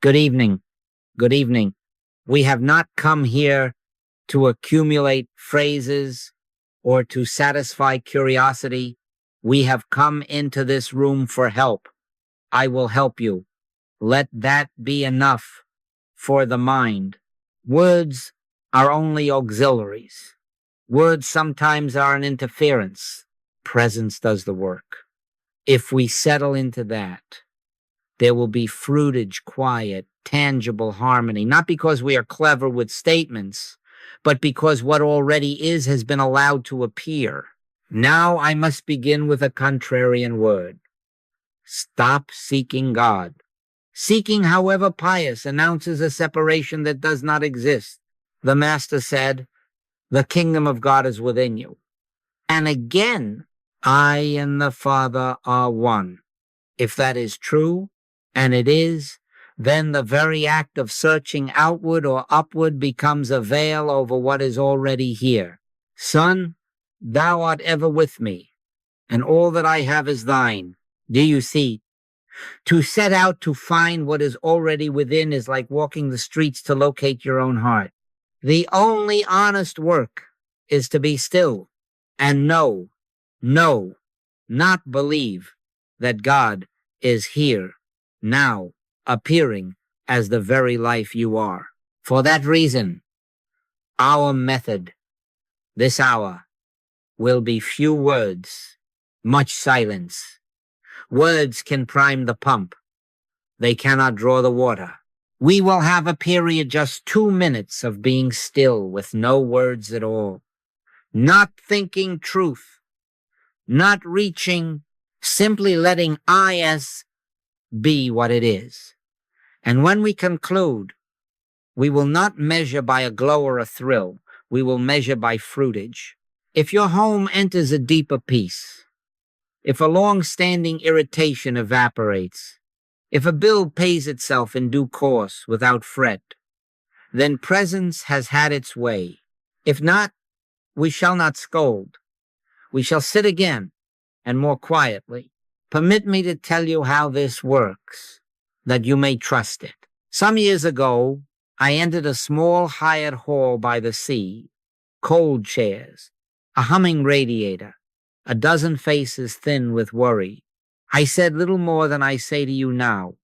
Good evening. Good evening. We have not come here to accumulate phrases or to satisfy curiosity. We have come into this room for help. I will help you. Let that be enough for the mind. Words are only auxiliaries. Words sometimes are an interference. Presence does the work. If we settle into that, there will be fruitage, quiet, tangible harmony, not because we are clever with statements, but because what already is has been allowed to appear. Now I must begin with a contrarian word. Stop seeking God. Seeking, however pious, announces a separation that does not exist. The Master said, "The kingdom of God is within you." And again, I and the Father are one. If that is true, and it is, then the very act of searching outward or upward becomes a veil over what is already here. Son, thou art ever with me, and all that I have is thine. Do you see? To set out to find what is already within is like walking the streets to locate your own heart. The only honest work is to be still and know, not believe that God is here, now, appearing as the very life you are. For that reason, our method this hour will be few words, much silence. Words can prime the pump. They cannot draw the water. We will have a period just 2 minutes of being still with no words at all. Not thinking truth, not reaching, simply letting IS be what it is. And when we conclude, we will not measure by a glow or a thrill. We will measure by fruitage. If your home enters a deeper peace, if a long-standing irritation evaporates, if a bill pays itself in due course without fret, then presence has had its way. If not, we shall not scold. We shall sit again, and more quietly. Permit me to tell you how this works, that you may trust it. Some years ago, I entered a small hired hall by the sea, cold chairs, a humming radiator, a dozen faces thin with worry. I said little more than I say to you now.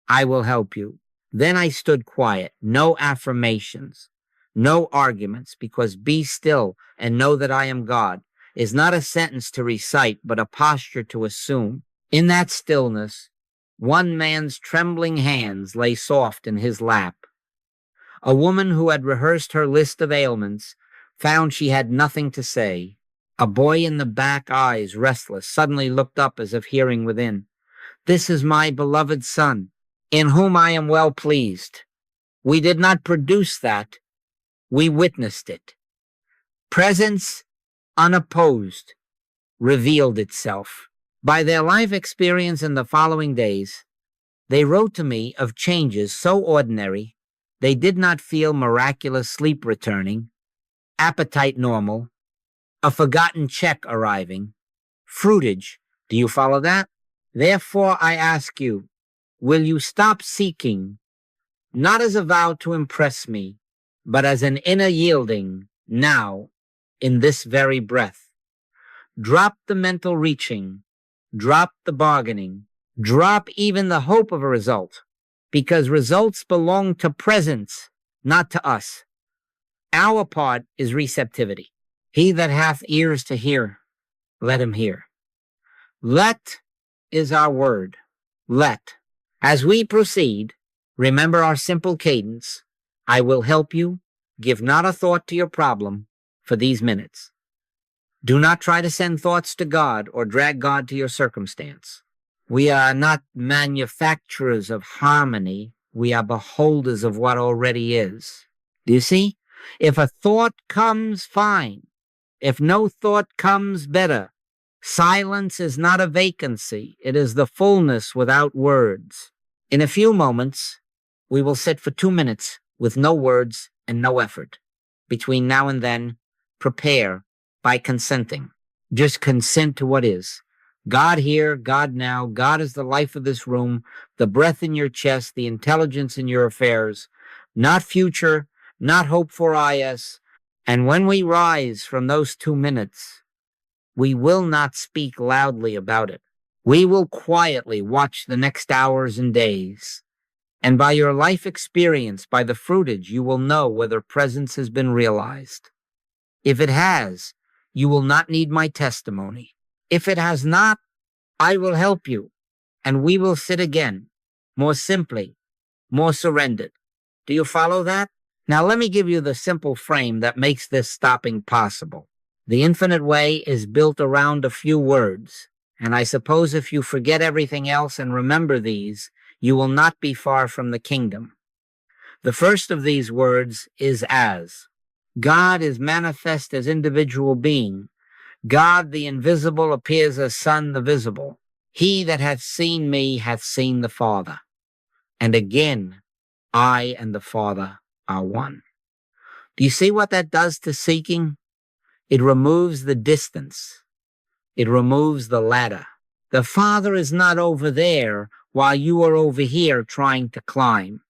I will help you. Then I stood quiet, no affirmations, no arguments, because be still and know that I am God is not a sentence to recite, but a posture to assume. In that stillness, one man's trembling hands lay soft in his lap. A woman who had rehearsed her list of ailments found she had nothing to say. A boy in the back, eyes restless, suddenly looked up as if hearing within. This is my beloved son, in whom I am well pleased. We did not produce that. We witnessed it. Presence, unopposed, revealed itself. By their life experience in the following days, they wrote to me of changes so ordinary, they did not feel miraculous sleep returning, appetite normal, a forgotten check arriving, fruitage. Do you follow that? Therefore, I ask you, will you stop seeking, not as a vow to impress me, but as an inner yielding now, in this very breath? Drop the mental reaching, drop the bargaining, drop even the hope of a result, because results belong to presence, not to us. Our part is receptivity. He that hath ears to hear, let him hear. Let is our word. Let. As we proceed, remember our simple cadence. I will help you. Give not a thought to your problem for these minutes. Do not try to send thoughts to God or drag God to your circumstance. We are not manufacturers of harmony. We are beholders of what already is. Do you see? If a thought comes, fine. If no thought comes, better. Silence is not a vacancy. It is the fullness without words. In a few moments, we will sit for 2 minutes with no words and no effort. Between now and then, prepare by consenting. Just consent to what is. God here, God now. God is the life of this room, the breath in your chest, the intelligence in your affairs, not future, not hope for IS. And when we rise from those 2 minutes, we will not speak loudly about it. We will quietly watch the next hours and days. And by your life experience, by the fruitage, you will know whether presence has been realized. If it has, you will not need my testimony. If it has not, I will help you, and we will sit again, more simply, more surrendered. Do you follow that? Now let me give you the simple frame that makes this stopping possible. The infinite way is built around a few words, and I suppose if you forget everything else and remember these, you will not be far from the kingdom. The first of these words is as. God is manifest as individual being. God the invisible appears as Son the visible. He that hath seen me hath seen the Father. And again, I and the Father are one. Do you see what that does to seeking? It removes the distance. It removes the ladder. The Father is not over there while you are over here trying to climb.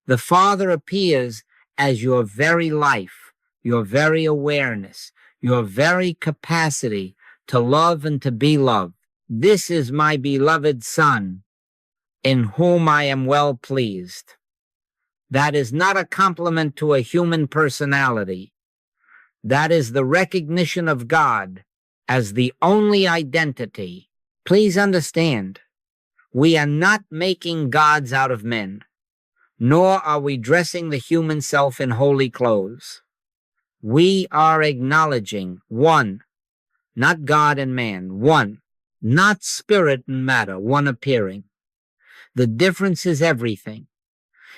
The Father appears as your very life, your very awareness, your very capacity to love and to be loved. This is my beloved Son, in whom I am well pleased. That is not a compliment to a human personality. That is the recognition of God as the only identity. Please understand, we are not making gods out of men, nor are we dressing the human self in holy clothes. We are acknowledging one, not God and man, one, not spirit and matter, one appearing. The difference is everything.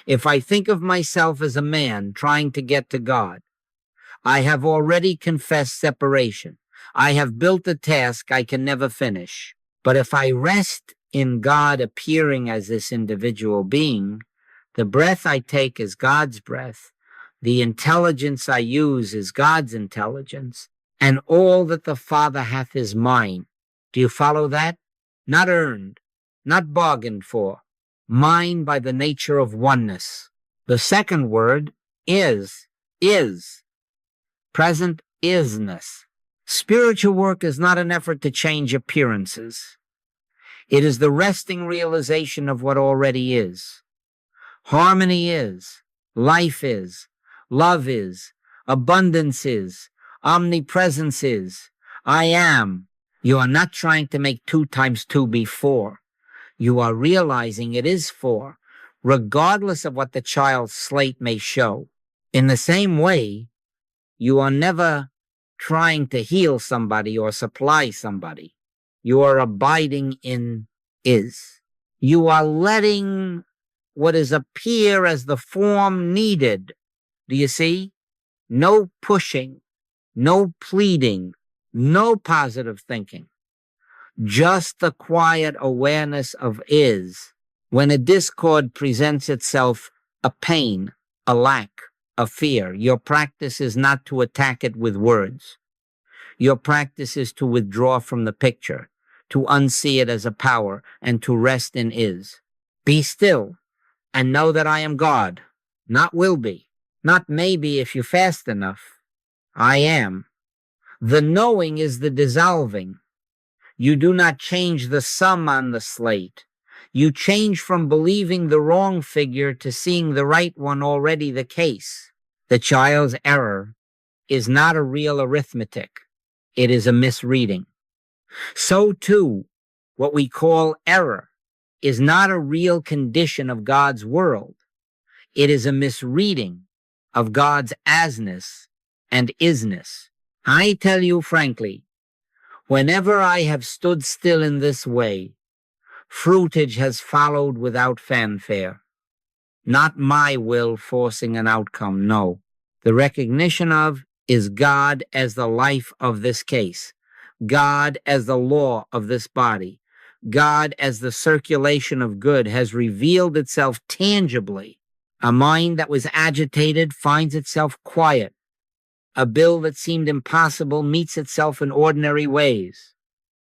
If I think of myself as a man trying to get to God, I have already confessed separation. I have built a task I can never finish. But if I rest in God appearing as this individual being, the breath I take is God's breath. The intelligence I use is God's intelligence, and all that the Father hath is mine. Do you follow that? Not earned, not bargained for, mine by the nature of oneness. The second word is. Present isness. Spiritual work is not an effort to change appearances. It is the resting realization of what already is. Harmony is, life is, love is, abundance is, omnipresence is, I am. You are not trying to make 2 times 2 be 4. You are realizing it is 4, regardless of what the child's slate may show. In the same way, you are never trying to heal somebody or supply somebody. You are abiding in is. You are letting what is appear as the form needed. Do you see? No pushing, no pleading, no positive thinking. Just the quiet awareness of is. When a discord presents itself, a pain, a lack, a fear, your practice is not to attack it with words. Your practice is to withdraw from the picture, to unsee it as a power, and to rest in is. Be still and know that I am God, not will be, not maybe if you fast enough. I am. The knowing is the dissolving. You do not change the sum on the slate. You change from believing the wrong figure to seeing the right one already the case. The child's error is not a real arithmetic. It is a misreading. So too, what we call error is not a real condition of God's world. It is a misreading of God's asness and isness. I tell you frankly, whenever I have stood still in this way, fruitage has followed without fanfare. Not my will forcing an outcome, no. The recognition of is God as the life of this case, God as the law of this body, God as the circulation of good has revealed itself tangibly. A mind that was agitated finds itself quiet. A bill that seemed impossible meets itself in ordinary ways.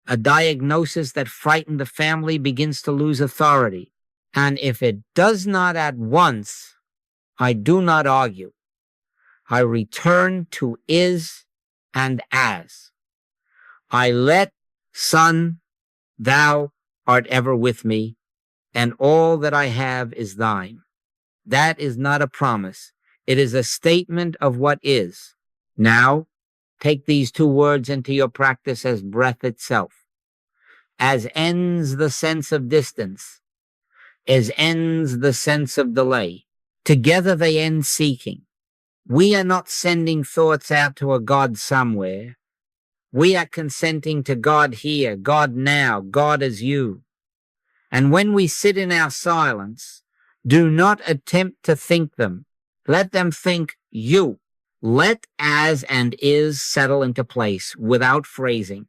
A diagnosis that frightened the family begins to lose authority. And if it does not at once, I do not argue. I return to is and as. I let, Son, thou art ever with me, and all that I have is thine. That is not a promise. It is a statement of what is. Now, take these two words into your practice as breath itself. As ends the sense of distance, as ends the sense of delay. Together they end seeking. We are not sending thoughts out to a God somewhere. We are consenting to God here, God now, God as you. And when we sit in our silence, do not attempt to think them. Let them think you. Let as and is settle into place without phrasing.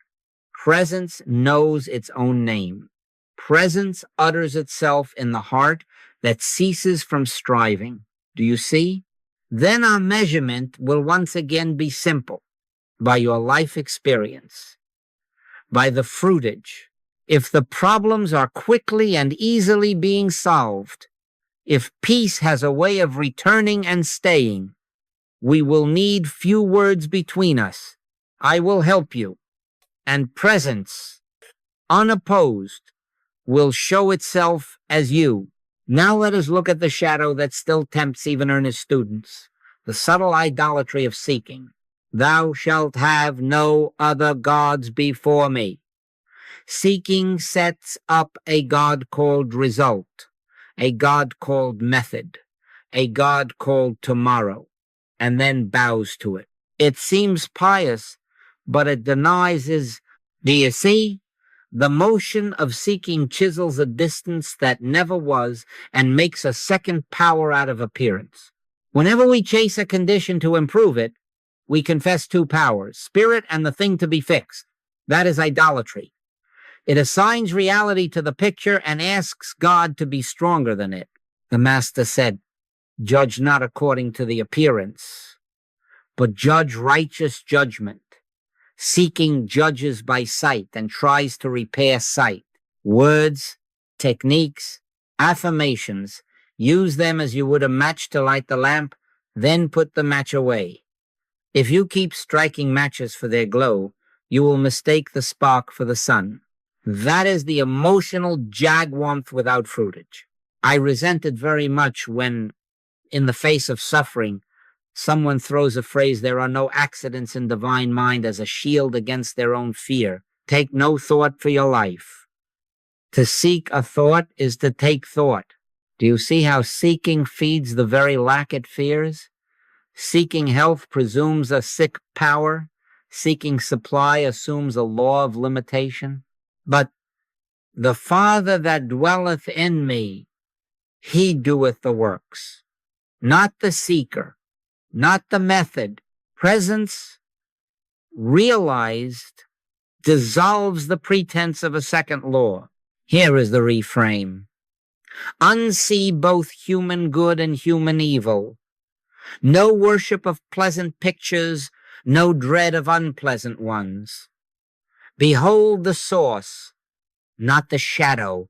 Presence knows its own name. Presence utters itself in the heart that ceases from striving. Do you see? Then our measurement will once again be simple, by your life experience, by the fruitage. If the problems are quickly and easily being solved, if peace has a way of returning and staying, we will need few words between us. I will help you. And presence, unopposed, will show itself as you. Now let us look at the shadow that still tempts even earnest students, the subtle idolatry of seeking. Thou shalt have no other gods before me. Seeking sets up a God called result, a God called method, a God called tomorrow, and then bows to it. It seems pious, but it denies his. Do you see? The motion of seeking chisels a distance that never was and makes a second power out of appearance. Whenever we chase a condition to improve it, we confess two powers, spirit and the thing to be fixed. That is idolatry. It assigns reality to the picture and asks God to be stronger than it. The Master said, judge not according to the appearance, but judge righteous judgment. Seeking judges by sight and tries to repair sight. Words, techniques, affirmations, use them as you would a match to light the lamp, then put the match away. If you keep striking matches for their glow, you will mistake the spark for the sun. That is the emotional jag-warmth without fruitage. I resented very much when, in the face of suffering, someone throws a phrase, there are no accidents in divine mind, as a shield against their own fear. Take no thought for your life. To seek a thought is to take thought. Do you see how seeking feeds the very lack it fears? Seeking health presumes a sick power. Seeking supply assumes a law of limitation. But the Father that dwelleth in me, he doeth the works, not the seeker. Not the method. Presence, realized, dissolves the pretense of a second law. Here is the reframe. Unsee both human good and human evil. No worship of pleasant pictures, no dread of unpleasant ones. Behold the source, not the shadow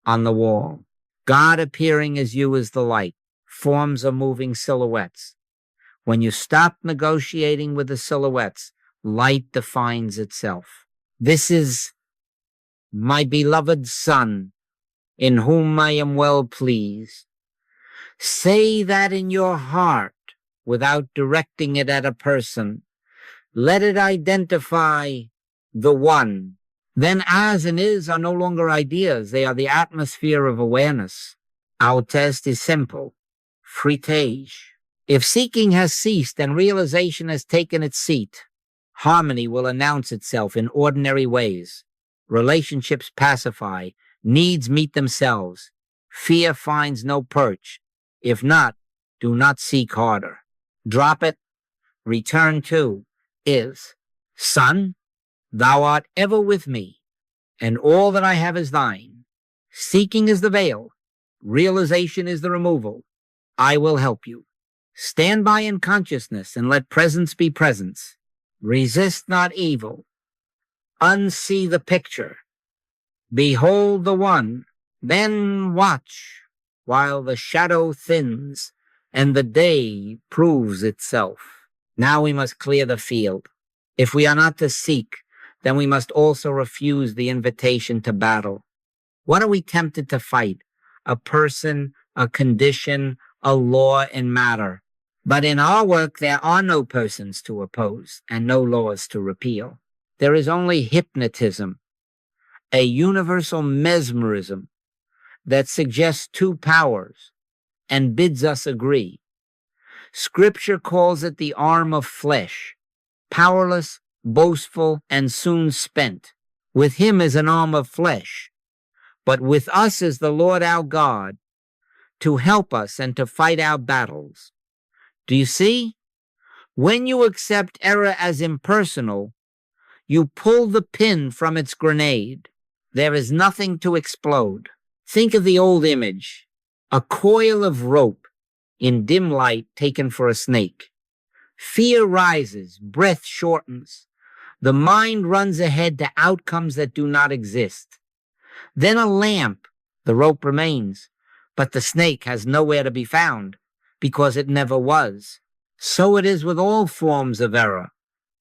on the wall. God appearing as you is the light. Forms are moving silhouettes. When you stop negotiating with the silhouettes, light defines itself. This is my beloved Son, in whom I am well pleased. Say that in your heart without directing it at a person. Let it identify the one. Then as and is are no longer ideas. They are the atmosphere of awareness. Our test is simple. FRUITAGE. If seeking has ceased and realization has taken its seat, harmony will announce itself in ordinary ways. Relationships pacify. Needs meet themselves. Fear finds no perch. If not, do not seek harder. Drop it. Return to is. Son, thou art ever with me, and all that I have is thine. Seeking is the veil. Realization is the removal. I will help you. Stand by in consciousness and let presence be presence. Resist not evil. Unsee the picture. Behold the one, then watch while the shadow thins and the day proves itself. Now we must clear the field. If we are not to seek, then we must also refuse the invitation to battle. What are we tempted to fight? A person, a condition, a law in matter. But in our work, there are no persons to oppose and no laws to repeal. There is only hypnotism, a universal mesmerism that suggests two powers and bids us agree. Scripture calls it the arm of flesh, powerless, boastful, and soon spent. With him is an arm of flesh, but with us is the Lord our God to help us and to fight our battles. Do you see? When you accept error as impersonal, you pull the pin from its grenade. There is nothing to explode. Think of the old image, a coil of rope in dim light taken for a snake. Fear rises, breath shortens. The mind runs ahead to outcomes that do not exist. Then a lamp, the rope remains, but the snake has nowhere to be found because it never was. So it is with all forms of error.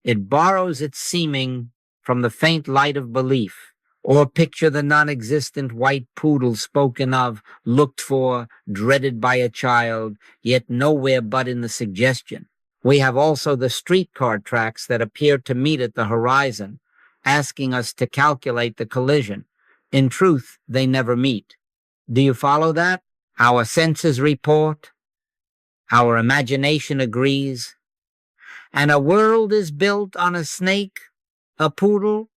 It borrows its seeming from the faint light of belief. Or picture the non-existent white poodle spoken of, looked for, dreaded by a child, yet nowhere but in the suggestion. We have also the streetcar tracks that appear to meet at the horizon, asking us to calculate the collision. In truth, they never meet. Do you follow that? Our senses report, our imagination agrees, and a world is built on a snake, a poodle,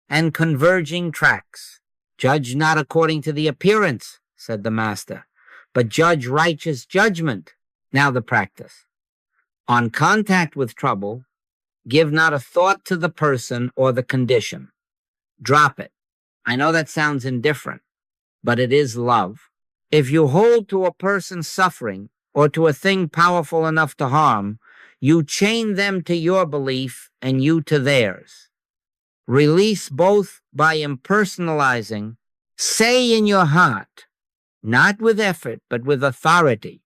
and converging tracks. Judge not according to the appearance, said the master, but judge righteous judgment. Now the practice. On contact with trouble, give not a thought to the person or the condition. Drop it. I know that sounds indifferent, but it is love. If you hold to a person suffering or to a thing powerful enough to harm, you chain them to your belief and you to theirs. Release both by impersonalizing. Say in your heart, not with effort, but with authority,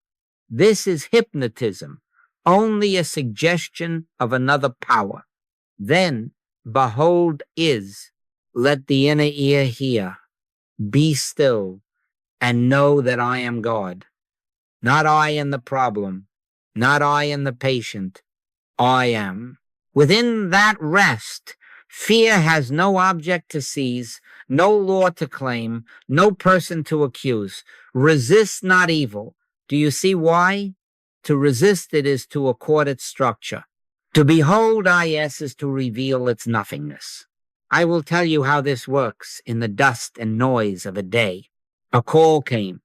this is hypnotism, only a suggestion of another power. Then, behold is, let the inner ear hear. Be still and know that I am God. Not I and the problem, not I and the patient. I am. Within that rest, fear has no object to seize, no law to claim, no person to accuse. Resist not evil. Do you see why? To resist it is to accord its structure. To behold IS is to reveal its nothingness. I will tell you how this works in the dust and noise of a day. A call came.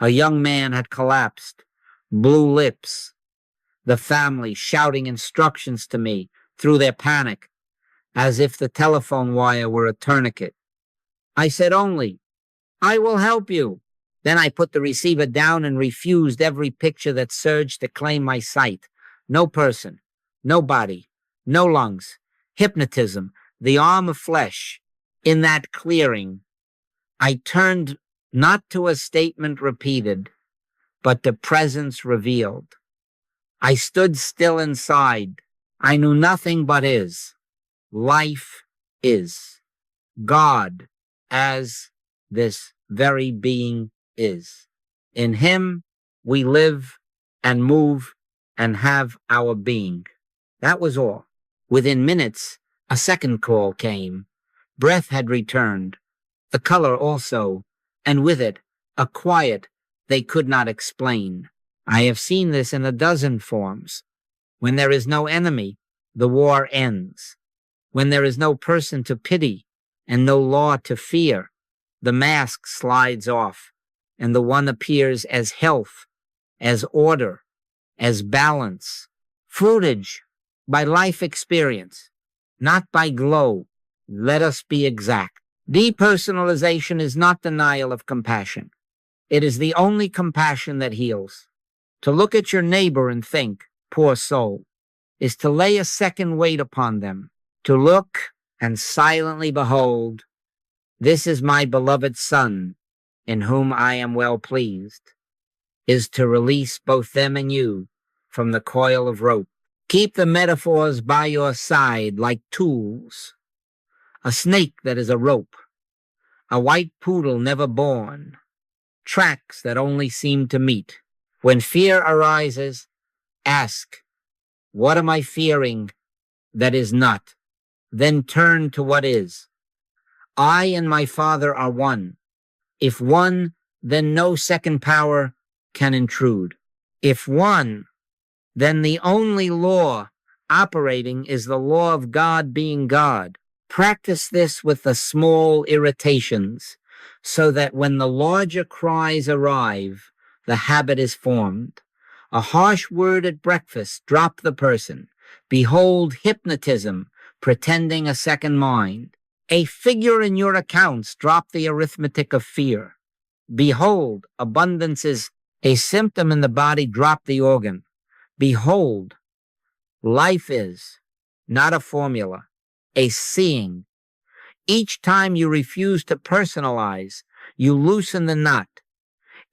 A young man had collapsed, blue lips. The family shouting instructions to me through their panic, as if the telephone wire were a tourniquet. I said only, I will help you. Then I put the receiver down and refused every picture that surged to claim my sight. No person, no body, no lungs. Hypnotism, the arm of flesh. In that clearing, I turned not to a statement repeated, but to presence revealed. I stood still inside. I knew nothing but is. Life is. God as this very being is. In him we live and move and have our being. That was all. Within minutes, a second call came. Breath had returned, the color also, and with it, a quiet they could not explain. I have seen this in a dozen forms. When there is no enemy, the war ends. When there is no person to pity and no law to fear, the mask slides off, and the one appears as health, as order, as balance. Fruitage, by life experience, not by glow. Let us be exact. Depersonalization is not denial of compassion. It is the only compassion that heals. To look at your neighbor and think, poor soul, is to lay a second weight upon them. To look and silently behold, this is my beloved Son, in whom I am well pleased, is to release both them and you from the coil of rope. Keep the metaphors by your side like tools. A snake that is a rope, a white poodle never born, tracks that only seem to meet. When fear arises, ask, what am I fearing that is not? Then turn to what is. I and my Father are one. If one, then no second power can intrude. If one, then the only law operating is the law of God being God. Practice this with the small irritations, so that when the larger cries arrive, the habit is formed. A harsh word at breakfast, drop the person. Behold hypnotism, pretending a second mind. A figure in your accounts, drop the arithmetic of fear. Behold, abundance is a symptom in the body, drop the organ. Behold, life is not a formula, a seeing. Each time you refuse to personalize, you loosen the knot.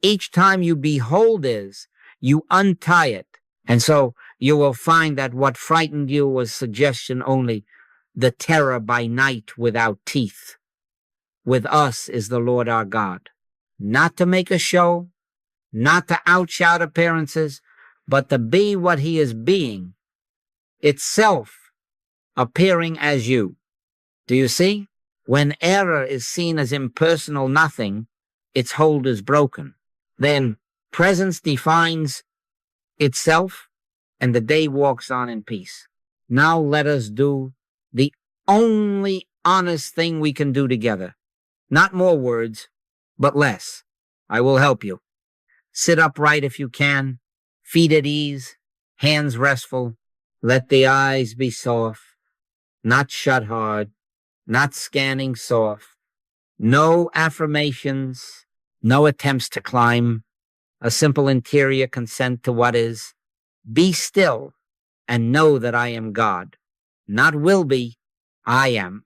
Each time you behold is, you untie it. And so you will find that what frightened you was suggestion only, the terror by night without teeth. With us is the Lord our God. Not to make a show, not to outshout appearances, but to be what he is being, itself appearing as you. Do you see? When error is seen as impersonal nothing, its hold is broken. Then presence defines itself, and the day walks on in peace. Now let us do the only honest thing we can do together. Not more words, but less. I will help you. Sit upright if you can, feet at ease, hands restful. Let the eyes be soft, not shut hard, not scanning soft. No affirmations, no attempts to climb. A simple interior consent to what is. Be still and know that I am God. Not will be, I am.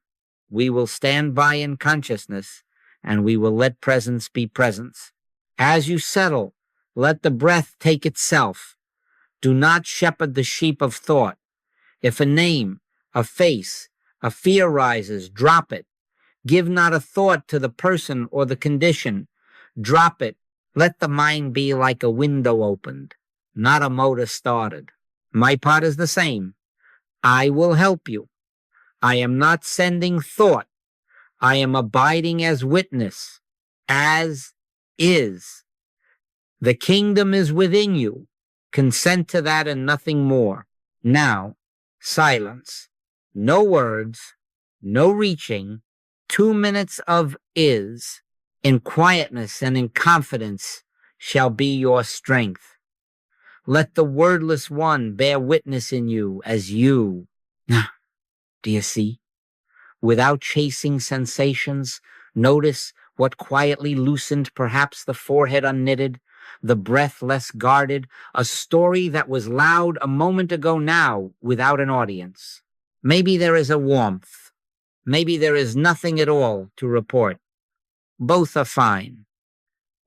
We will stand by in consciousness, and we will let presence be presence. As you settle, let the breath take itself. Do not shepherd the sheep of thought. If a name, a face, a fear rises, drop it. Give not a thought to the person or the condition. Drop it. Let the mind be like a window opened, not a motor started. My part is the same. I will help you. I am not sending thought. I am abiding as witness, as is. The kingdom is within you. Consent to that and nothing more. Now, silence. No words, no reaching. 2 minutes of is. In quietness and in confidence shall be your strength. Let the wordless one bear witness in you as you. Do you see? Without chasing sensations, notice what quietly loosened perhaps the forehead unknitted, the breath less guarded, a story that was loud a moment ago now without an audience. Maybe there is a warmth. Maybe there is nothing at all to report. Both are fine.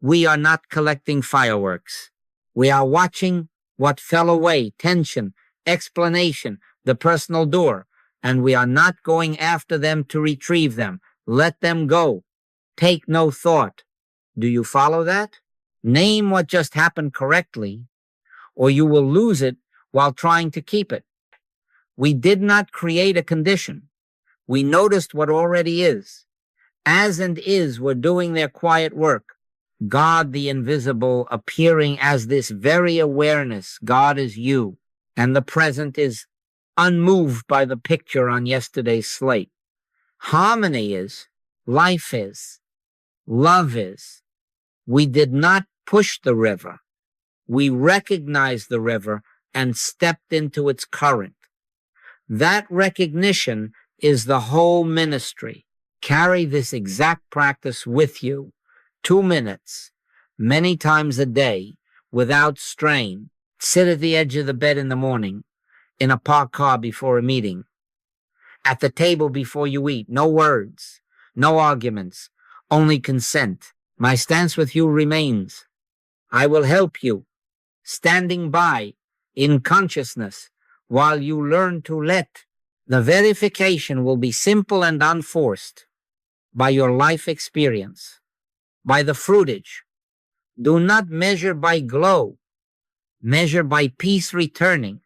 We are not collecting fireworks. We are watching what fell away, tension, explanation, the personal door, and we are not going after them to retrieve them. Let them go. Take no thought. Do you follow that? Name what just happened correctly, or you will lose it while trying to keep it. We did not create a condition. We noticed what already is. As and is were doing their quiet work. God the invisible appearing as this very awareness. God is you, and the present is unmoved by the picture on yesterday's slate. Harmony is, life is, love is. We did not push the river. We recognized the river and stepped into its current. That recognition is the whole ministry. Carry this exact practice with you, 2 minutes, many times a day, without strain. Sit at the edge of the bed in the morning, in a parked car before a meeting. At the table before you eat, no words, no arguments, only consent. My stance with you remains. I will help you, standing by in consciousness while you learn to let. The verification will be simple and unforced by your life experience, by the fruitage. Do not measure by glow, measure by peace returning,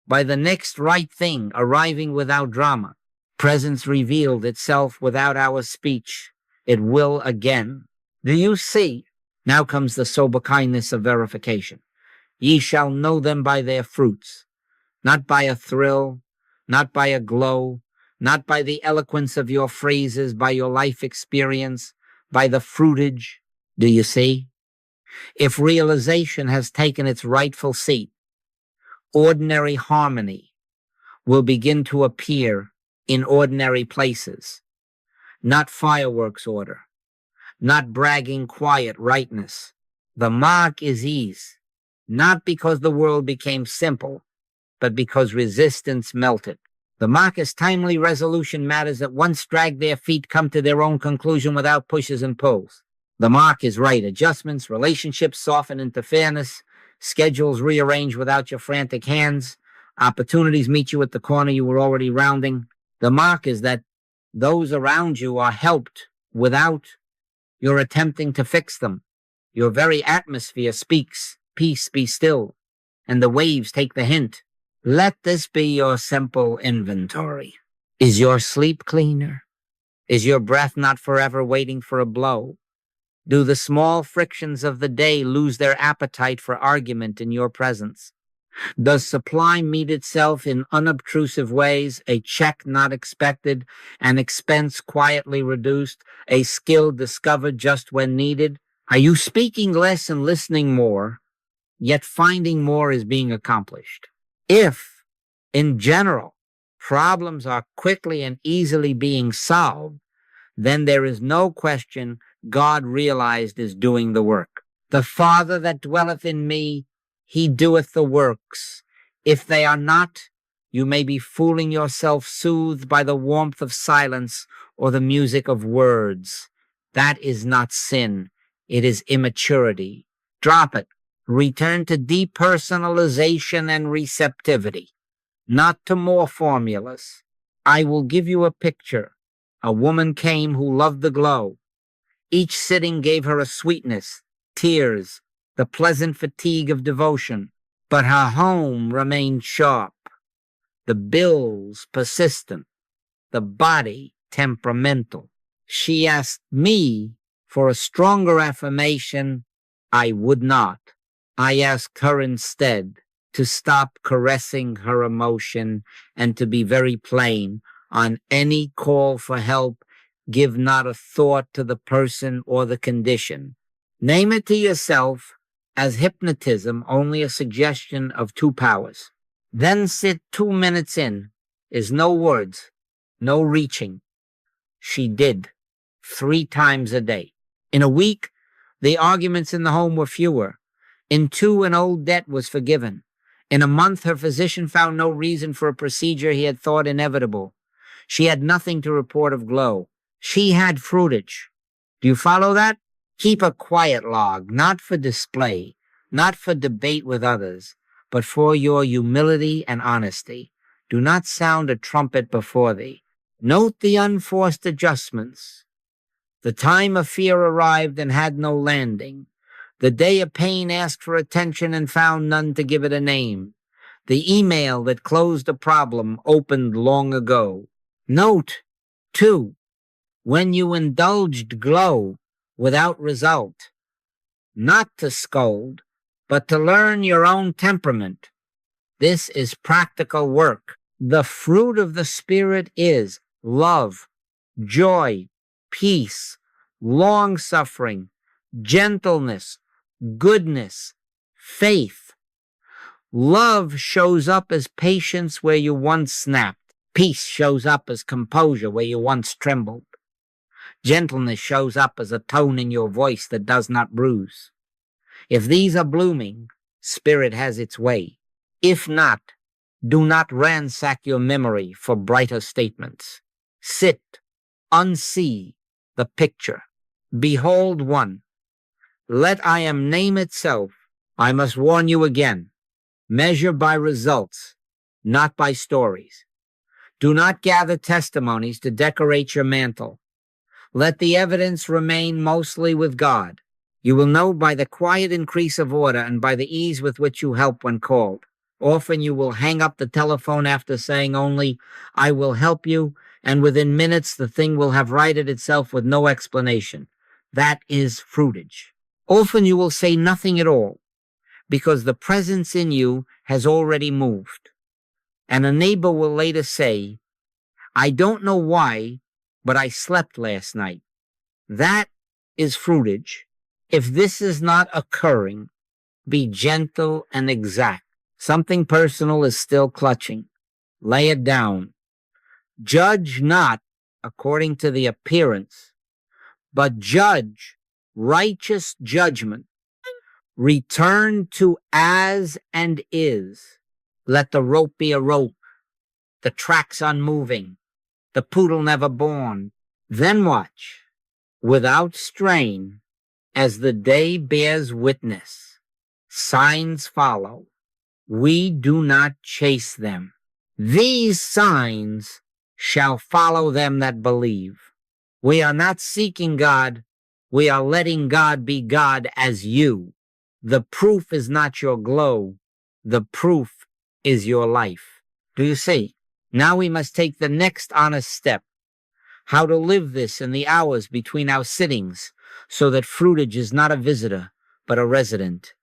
by the next right thing arriving without drama. Presence revealed itself without our speech. It will again. Do you see? Now comes the sober kindness of verification. Ye shall know them by their fruits, not by a thrill, not by a glow, not by the eloquence of your phrases, by your life experience, by the fruitage. Do you see? If realization has taken its rightful seat, ordinary harmony will begin to appear in ordinary places, not fireworks order, not bragging quiet rightness. The mark is ease, not because the world became simple, but because resistance melted. The mark is timely resolution matters that once dragged their feet come to their own conclusion without pushes and pulls. The mark is right. Adjustments, relationships soften into fairness, schedules rearrange without your frantic hands, opportunities meet you at the corner you were already rounding. The mark is that those around you are helped without your attempting to fix them. Your very atmosphere speaks, peace be still, and the waves take the hint. Let this be your simple inventory. Is your sleep cleaner? Is your breath not forever waiting for a blow? Do the small frictions of the day lose their appetite for argument in your presence? Does supply meet itself in unobtrusive ways, a check not expected, an expense quietly reduced, a skill discovered just when needed? Are you speaking less and listening more, yet finding more is being accomplished? If, in general, problems are quickly and easily being solved, then there is no question God realized is doing the work. The Father that dwelleth in me, he doeth the works. If they are not, you may be fooling yourself, soothed by the warmth of silence or the music of words. That is not sin. It is immaturity. Drop it. Return to depersonalization and receptivity, not to more formulas. I will give you a picture. A woman came who loved the glow. Each sitting gave her a sweetness, tears, the pleasant fatigue of devotion. But her home remained sharp, the bills persistent, the body temperamental. She asked me for a stronger affirmation. I would not. I asked her instead to stop caressing her emotion and to be very plain. On any call for help, give not a thought to the person or the condition. Name it to yourself as hypnotism, only a suggestion of two powers. Then sit 2 minutes in, is no words, no reaching. She did, 3 times a day. In a week, the arguments in the home were fewer. In 2, an old debt was forgiven. In a month, her physician found no reason for a procedure he had thought inevitable. She had nothing to report of glow. She had fruitage. Do you follow that? Keep a quiet log, not for display, not for debate with others, but for your humility and honesty. Do not sound a trumpet before thee. Note the unforced adjustments. The time of fear arrived and had no landing. The day of pain asked for attention and found none to give it a name. The email that closed a problem opened long ago. Note, too, when you indulged glow without result, not to scold, but to learn your own temperament. This is practical work. The fruit of the Spirit is love, joy, peace, long-suffering, gentleness, goodness, faith. Love shows up as patience where you once snapped. Peace shows up as composure where you once trembled. Gentleness shows up as a tone in your voice that does not bruise. If these are blooming, Spirit has its way. If not, Do not ransack your memory for brighter statements. Sit, unsee the picture. Behold one. Let I am name itself. I must warn you again. Measure by results, not by stories. Do not gather testimonies to decorate your mantle. Let the evidence remain mostly with God. You will know by the quiet increase of order and by the ease with which you help when called. Often you will hang up the telephone after saying only, "I will help you," and within minutes the thing will have righted itself with no explanation. That is fruitage. Often you will say nothing at all, because the presence in you has already moved. And a neighbor will later say, "I don't know why, but I slept last night." That is fruitage. If this is not occurring, be gentle and exact. Something personal is still clutching. Lay it down. Judge not according to the appearance, but judge righteous judgment. Return to as and is. Let the rope be a rope, the tracks unmoving, the poodle never born. Then watch, without strain, as the day bears witness. Signs follow. We do not chase them. These signs shall follow them that believe. We are not seeking God. We are letting God be God as you. The proof is not your glow. The proof is your life. Do you see? Now we must take the next honest step. How to live this in the hours between our sittings so that fruitage is not a visitor, but a resident.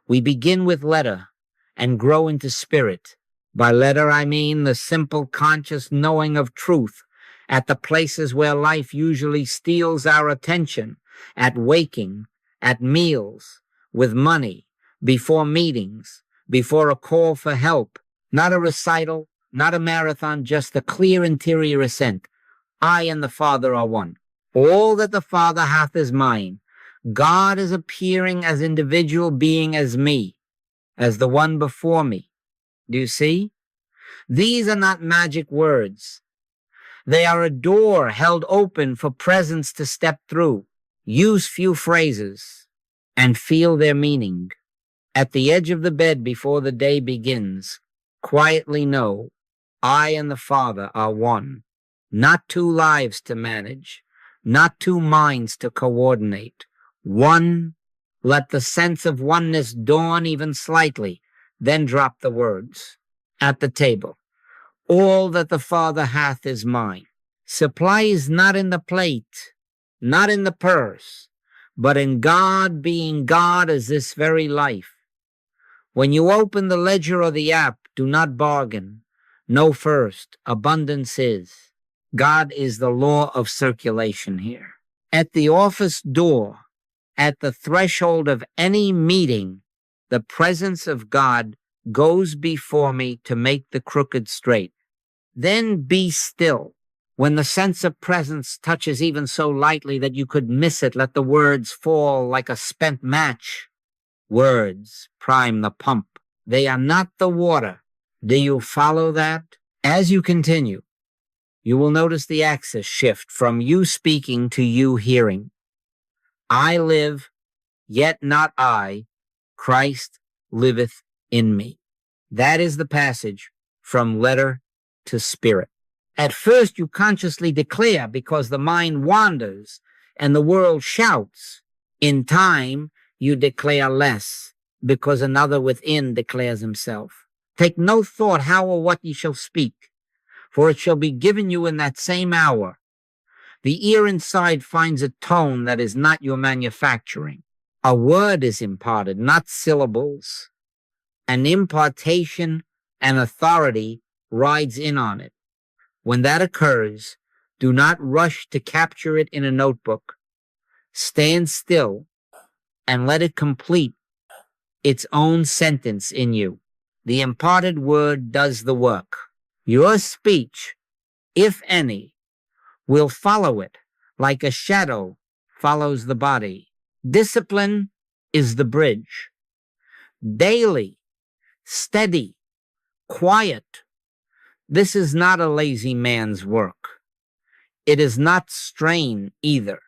We begin with letter and grow into spirit. By letter, I mean the simple conscious knowing of truth at the places where life usually steals our attention, at waking, at meals, with money, before meetings, before a call for help, not a recital, not a marathon, just a clear interior assent. I and the Father are one. All that the Father hath is mine. God is appearing as individual being as me, as the one before me. Do you see? These are not magic words. They are a door held open for presence to step through. Use few phrases and feel their meaning. At the edge of the bed before the day begins, quietly know, I and the Father are one. Not two lives to manage, not two minds to coordinate. One, let the sense of oneness dawn even slightly, then drop the words. At the table, all that the Father hath is mine. Supply is not in the plate, not in the purse, but in God being God as this very life. When you open the ledger or the app, do not bargain. Know first, abundance is. God is the law of circulation here. At the office door, at the threshold of any meeting, the presence of God goes before me to make the crooked straight. Then be still. When the sense of presence touches even so lightly that you could miss it, let the words fall like a spent match. Words prime the pump. They are not the water. Do you follow that? As you continue, you will notice the axis shift from you speaking to you hearing. I live, yet not I. Christ liveth in me. That is the passage from letter to spirit. At first you consciously declare because the mind wanders and the world shouts. In time, you declare less because another within declares himself. Take no thought how or what ye shall speak, for it shall be given you in that same hour. The ear inside finds a tone that is not your manufacturing. A word is imparted, not syllables. An impartation and authority rides in on it. When that occurs, do not rush to capture it in a notebook. Stand still and let it complete its own sentence in you. The imparted word does the work. Your speech, if any, will follow it like a shadow follows the body. Discipline is the bridge. Daily, steady, Quiet. This is not a lazy man's work. It is not strain either.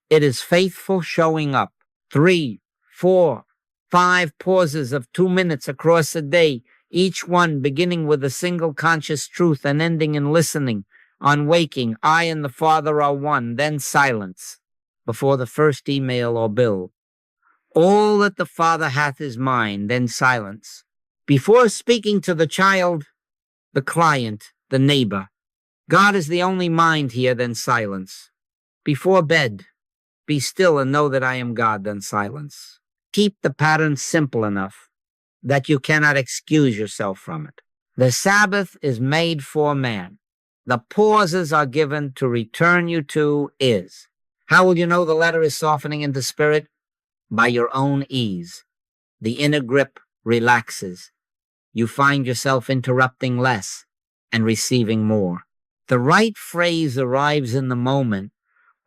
It is faithful showing up. 3, 4, 5 pauses of 2 minutes across a day, each one beginning with a single conscious truth and ending in listening. On waking, I and the Father are one, then silence before the first email or bill. All that the Father hath is mine, then silence. Before speaking to the child, the client, the neighbor, God is the only mind here, then silence. Before bed, be still and know that I am God, then silence. Keep the pattern simple enough that you cannot excuse yourself from it. The Sabbath is made for man. The pauses are given to return you to is. How will you know the letter is softening into spirit? By your own ease. The inner grip relaxes. You find yourself interrupting less and receiving more. The right phrase arrives in the moment,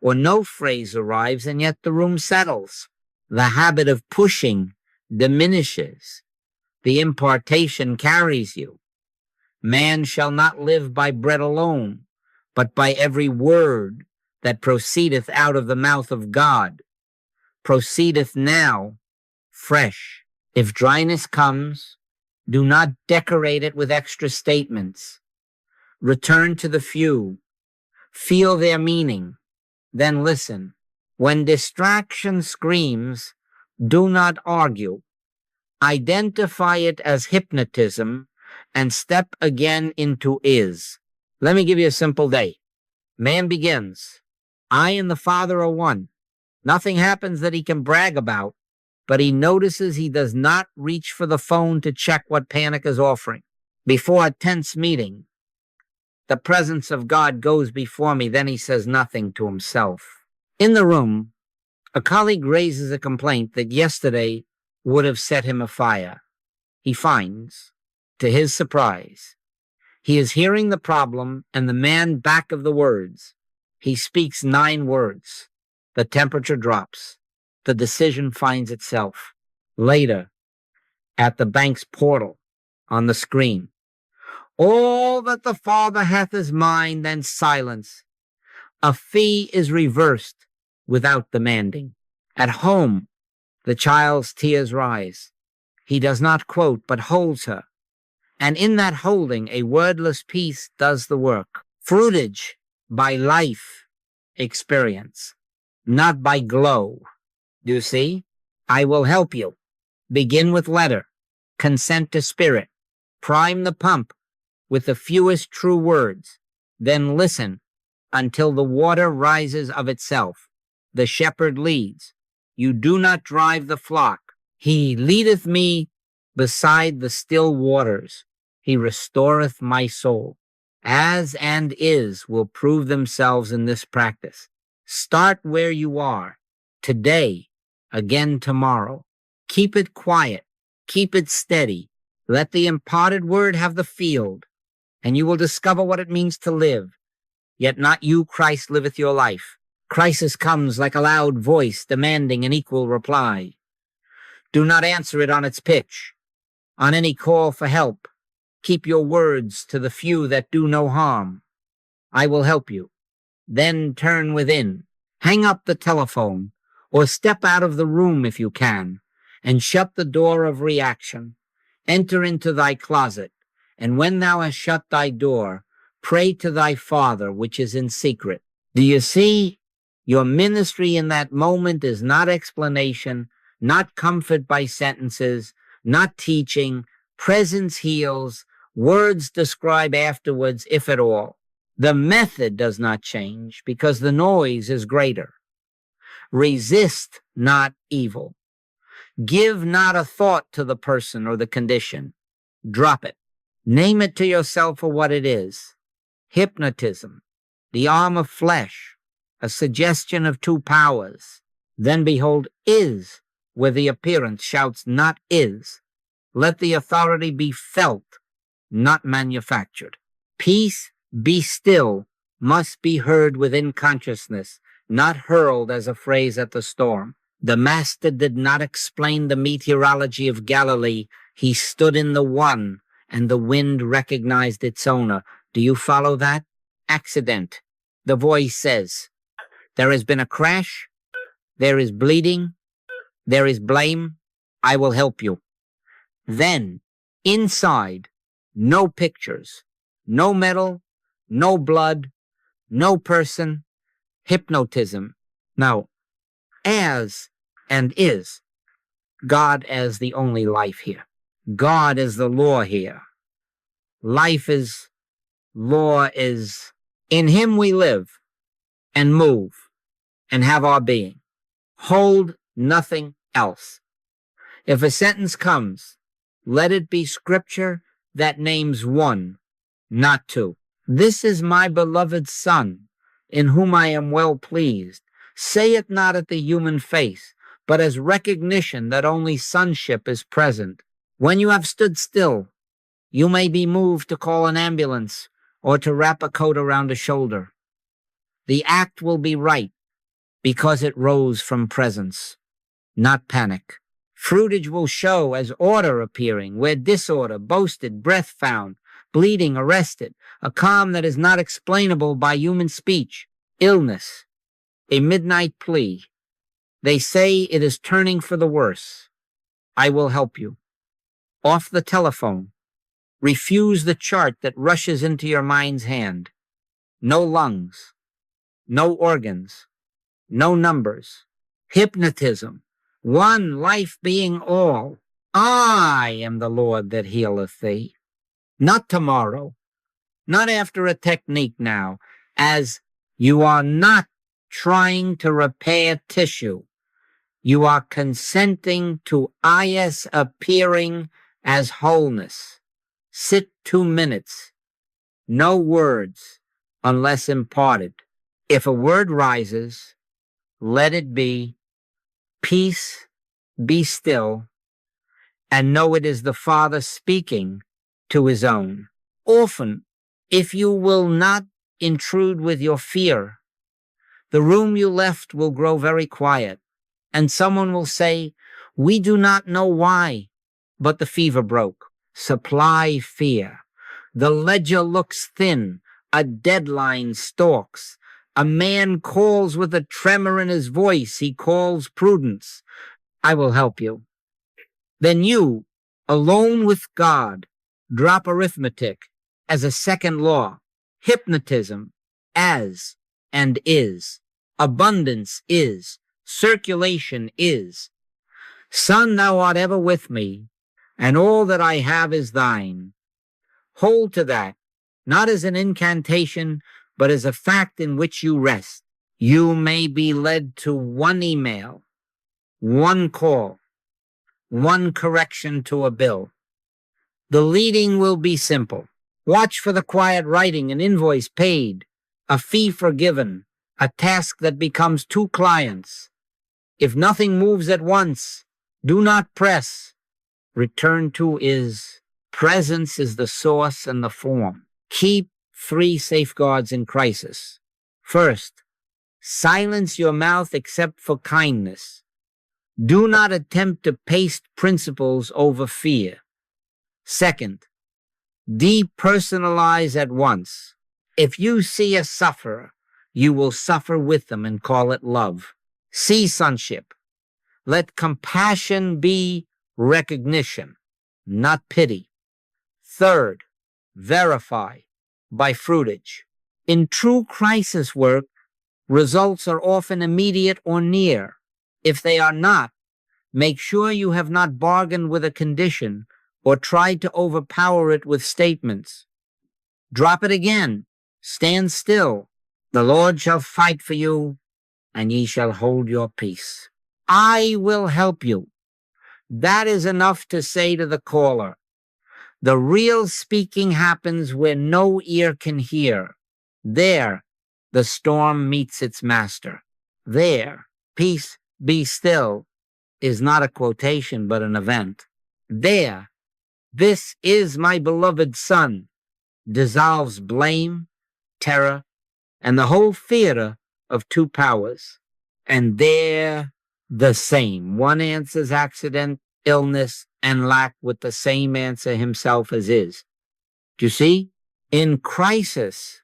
or no phrase arrives and yet the room settles. The habit of pushing diminishes. The impartation carries you. Man shall not live by bread alone, but by every word that proceedeth out of the mouth of God. Proceedeth now, fresh. If dryness comes, do not decorate it with extra statements. Return to the few. Feel their meaning. Then listen. When distraction screams, do not argue. Identify it as hypnotism and step again into is. Let me give you a simple day. Man begins. I and the Father are one. Nothing happens that he can brag about, but he notices he does not reach for the phone to check what panic is offering. Before a tense meeting, the presence of God goes before me, then he says nothing to himself. In the room, a colleague raises a complaint that yesterday would have set him afire. He finds, to his surprise, he is hearing the problem and the man back of the words. He speaks 9 words. The temperature drops. The decision finds itself. Later, at the bank's portal, on the screen, all that the Father hath is mine, then silence. A fee is reversed without demanding. At home, the child's tears rise. He does not quote, but holds her. And in that holding, a wordless peace does the work. Fruitage by life experience, not by glow. Do you see? I will help you. Begin with letter. Consent to spirit. Prime the pump with the fewest true words. Then listen until the water rises of itself. The shepherd leads. You do not drive the flock. He leadeth me beside the still waters. He restoreth my soul. As and is will prove themselves in this practice. Start where you are. Today, again tomorrow. Keep it quiet. Keep it steady. Let the imparted word have the field, and you will discover what it means to live. Yet not you, Christ, liveth your life. Crisis comes like a loud voice demanding an equal reply. Do not answer it on its pitch. On any call for help, keep your words to the few that do no harm. I will help you. Then turn within. Hang up the telephone, or step out of the room if you can, and shut the door of reaction. Enter into thy closet, and when thou hast shut thy door, pray to thy Father which is in secret. Do you see? Your ministry in that moment is not explanation, not comfort by sentences, not teaching. Presence heals. Words describe afterwards, if at all. The method does not change because the noise is greater. Resist not evil. Give not a thought to the person or the condition. Drop it. Name it to yourself for what it is. Hypnotism, the arm of flesh, a suggestion of 2 powers. Then behold, is, where the appearance shouts not is. Let the authority be felt, not manufactured. Peace, be still, must be heard within consciousness, not hurled as a phrase at the storm. The Master did not explain the meteorology of Galilee. He stood in the one and the wind recognized its owner. Do you follow that? Accident. The voice says, there has been a crash, there is bleeding, there is blame, I will help you. Then, inside, no pictures, no metal, no blood, no person, hypnotism. Now, as and is, God as the only life here. God is the law here. Life is, law is, in him we live and move and have our being. Hold nothing else. If a sentence comes, let it be scripture that names one, not two. This is my beloved Son, in whom I am well pleased. Say it not at the human face, but as recognition that only sonship is present. When you have stood still, you may be moved to call an ambulance or to wrap a coat around a shoulder. The act will be right because it rose from presence, not panic. Fruitage will show as order appearing where disorder boasted, breath found, bleeding arrested, a calm that is not explainable by human speech, illness, a midnight plea. They say it is turning for the worse. I will help you. Off the telephone. Refuse the chart that rushes into your mind's hand. No lungs, no organs, no numbers. Hypnotism, one life being all. I am the Lord that healeth thee. Not tomorrow, not after a technique now, as you are not trying to repair tissue. You are consenting to IS appearing as wholeness. Sit 2 minutes. No words unless imparted. If a word rises, let it be, peace, be still, and know it is the Father speaking to his own. Often, if you will not intrude with your fear, the room you left will grow very quiet, and someone will say, we do not know why, but the fever broke. Supply fear. The ledger looks thin. A deadline stalks. A man calls with a tremor in his voice. He calls prudence. I will help you. Then you, alone with God, drop arithmetic as a second law. Hypnotism as and is. Abundance is. Circulation is. Son, thou art ever with me, and all that I have is thine. Hold to that, not as an incantation, but as a fact in which you rest. You may be led to one email, one call, one correction to a bill. The leading will be simple. Watch for the quiet writing, an invoice paid, a fee forgiven, a task that becomes 2 clients. If nothing moves at once, do not press. Return to is. Presence is the source and the form. Keep 3 safeguards in crisis. First, silence your mouth except for kindness. Do not attempt to paste principles over fear. Second, depersonalize at once. If you see a sufferer, you will suffer with them and call it love. See sonship. Let compassion be recognition, not pity. Third, verify by fruitage. In true crisis work, results are often immediate or near. If they are not, make sure you have not bargained with a condition or tried to overpower it with statements. Drop it again. Stand still. The Lord shall fight for you, and ye shall hold your peace. I will help you. That is enough to say to the caller. The real speaking happens where no ear can hear. There, the storm meets its master. There, peace, be still, is not a quotation but an event. There, this is my beloved Son, dissolves blame, terror, and the whole theater of 2 powers. And there, the same. One answers accident, illness, and lack with the same answer himself as is. Do you see? In crisis,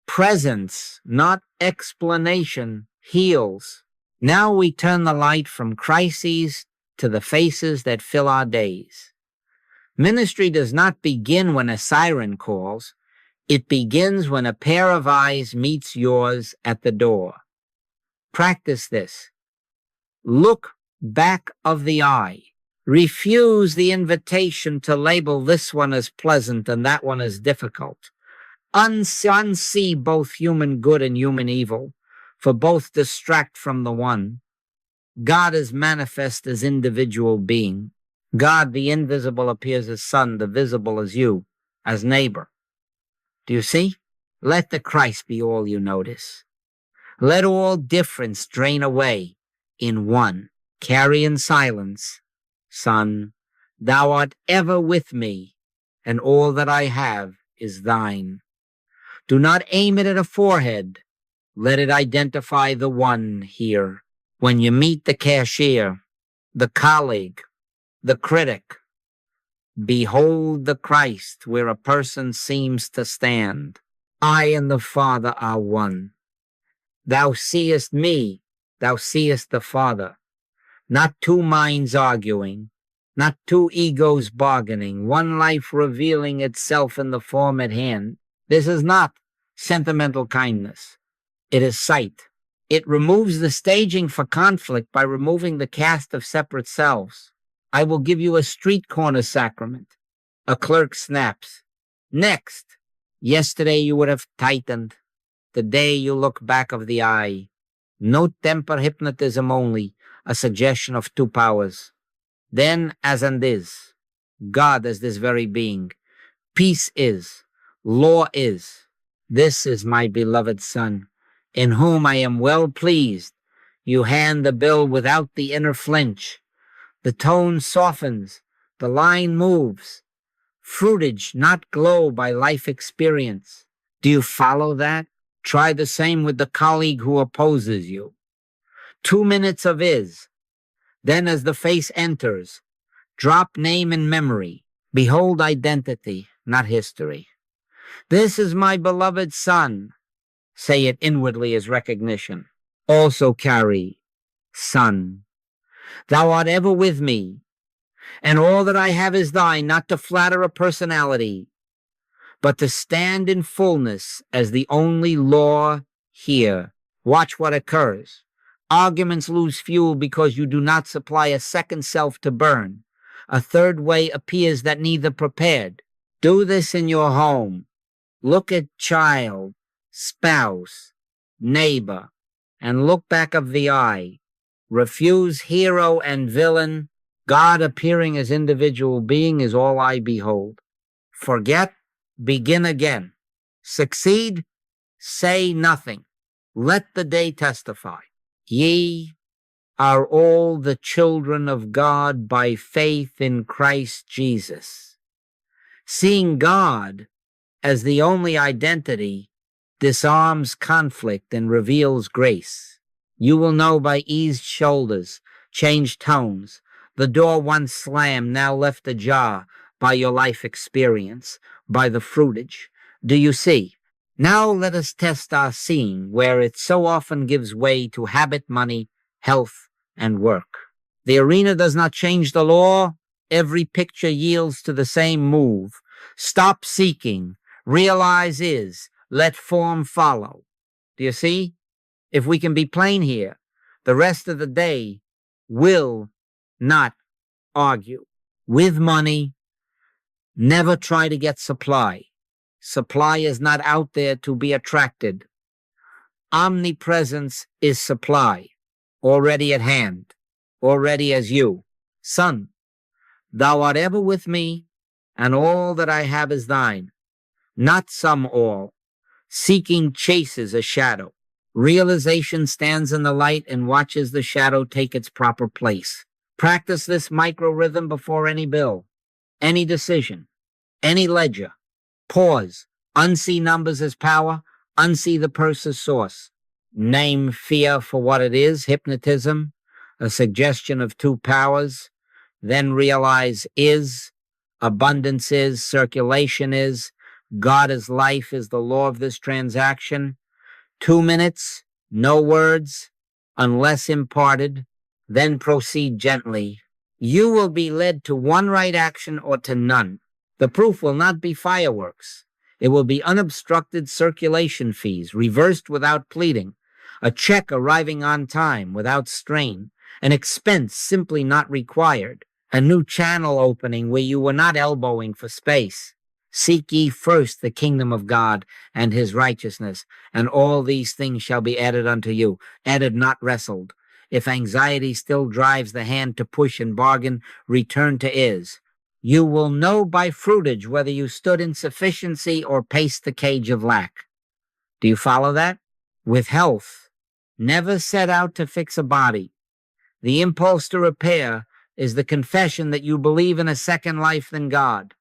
presence, not explanation, heals. Now we turn the light from crises to the faces that fill our days. Ministry does not begin when a siren calls. It begins when a pair of eyes meets yours at the door. Practice this. Look back of the eye. Refuse the invitation to label this one as pleasant and that one as difficult. Unsee both human good and human evil, for both distract from the one. God is manifest as individual being. God, the invisible, appears as son, the visible as you, as neighbor. Do you see? Let the Christ be all you notice. Let all difference drain away in one. Carry in silence, Son, thou art ever with me, and all that I have is thine. Do not aim it at a forehead. Let it identify the one here. When you meet the cashier, the colleague, the critic, behold the Christ where a person seems to stand. I and the Father are one. Thou seest me, thou seest the Father. Not two minds arguing, not two egos bargaining, one life revealing itself in the form at hand. This is not sentimental kindness. It is sight. It removes the staging for conflict by removing the cast of separate selves. I will give you a street corner sacrament. A clerk snaps. Next. Yesterday you would have tightened. Today you look back of the eye. No temper hypnotism only, a suggestion of two powers. Then, as and is, God as this very being, peace is, law is. This is my beloved Son, in whom I am well pleased. You hand the bill without the inner flinch. The tone softens, the line moves. Fruitage not glow by life experience. Do you follow that? Try the same with the colleague who opposes you. 2 minutes of is. Then as the face enters, drop name and memory. Behold identity, not history. This is my beloved Son. Say it inwardly as recognition. Also carry, Son. Thou art ever with me, and all that I have is thine, not to flatter a personality, but to stand in fullness as the only law here. Watch what occurs. Arguments lose fuel because you do not supply a second self to burn. A third way appears that neither prepared. Do this in your home. Look at child, spouse, neighbor, and look back of the eye. Refuse hero and villain. God appearing as individual being is all I behold. Forget, begin again. Succeed, say nothing. Let the day testify. Ye are all the children of God by faith in Christ Jesus. Seeing God as the only identity disarms conflict and reveals grace. You will know by eased shoulders, changed tones, the door once slammed, now left ajar by your life experience, by the fruitage. Do you see? Now let us test our seeing, where it so often gives way to habit, money, health, and work. The arena does not change the law. Every picture yields to the same move. Stop seeking. Realize is. Let form follow. Do you see? If we can be plain here, the rest of the day will not argue. With money, never try to get supply. Supply is not out there to be attracted. Omnipresence is supply, already at hand, already as you. Son, thou art ever with me, and all that I have is thine. Not some all. Seeking chases a shadow. Realization stands in the light and watches the shadow take its proper place. Practice this micro-rhythm before any bill, any decision, any ledger. Pause. Unsee numbers as power. Unsee the purse as source. Name fear for what it is, hypnotism, a suggestion of two powers. Then realize is, abundance is, circulation is, God is life is the law of this transaction. 2 minutes, no words, unless imparted, then proceed gently. You will be led to one right action or to none. The proof will not be fireworks. It will be unobstructed circulation fees, reversed without pleading, a check arriving on time without strain, an expense simply not required, a new channel opening where you were not elbowing for space. Seek ye first the kingdom of God and his righteousness, and all these things shall be added unto you, added not wrestled. If anxiety still drives the hand to push and bargain, return to is. You will know by fruitage whether you stood in sufficiency or paced the cage of lack. Do you follow that? With health, never set out to fix a body. The impulse to repair is the confession that you believe in a second life than God.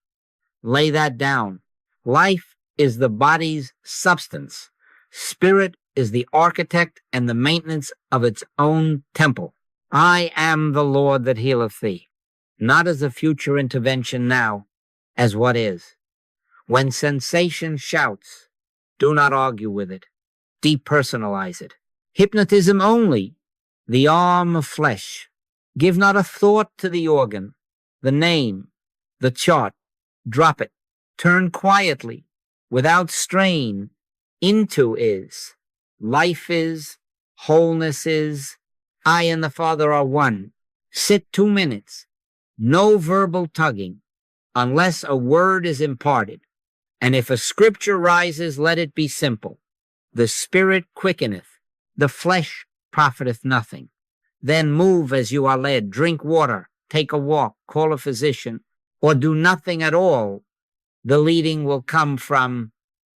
Lay that down. Life is the body's substance. Spirit is the architect and the maintenance of its own temple. I am the Lord that healeth thee. Not as a future intervention now, as what is. When sensation shouts, do not argue with it. Depersonalize it. Hypnotism only, the arm of flesh. Give not a thought to the organ, the name, the chart. Drop it. Turn quietly, without strain, into is. Life is, wholeness is. I and the Father are one. Sit 2 minutes. No verbal tugging, unless a word is imparted. And if a scripture rises, let it be simple. The Spirit quickeneth, the flesh profiteth nothing. Then move as you are led. Drink water, take a walk, call a physician, or do nothing at all. The leading will come from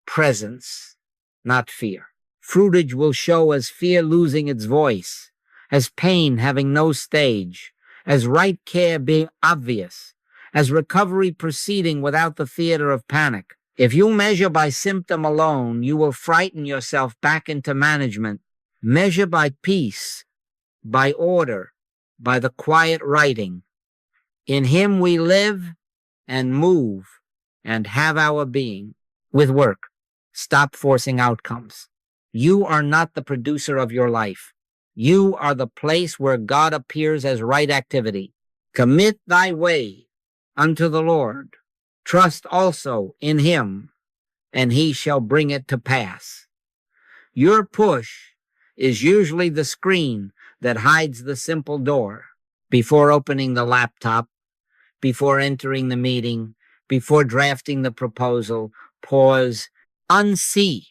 presence, not fear. Fruitage will show as fear losing its voice, as pain having no stage, as right care being obvious, as recovery proceeding without the theater of panic. If you measure by symptom alone, you will frighten yourself back into management. Measure by peace, by order, by the quiet writing. In him we live and move and have our being. With work, stop forcing outcomes. You are not the producer of your life. You are the place where God appears as right activity. Commit thy way unto the Lord. Trust also in him, and he shall bring it to pass. Your push is usually the screen that hides the simple door. Before opening the laptop, before entering the meeting, before drafting the proposal, pause, unsee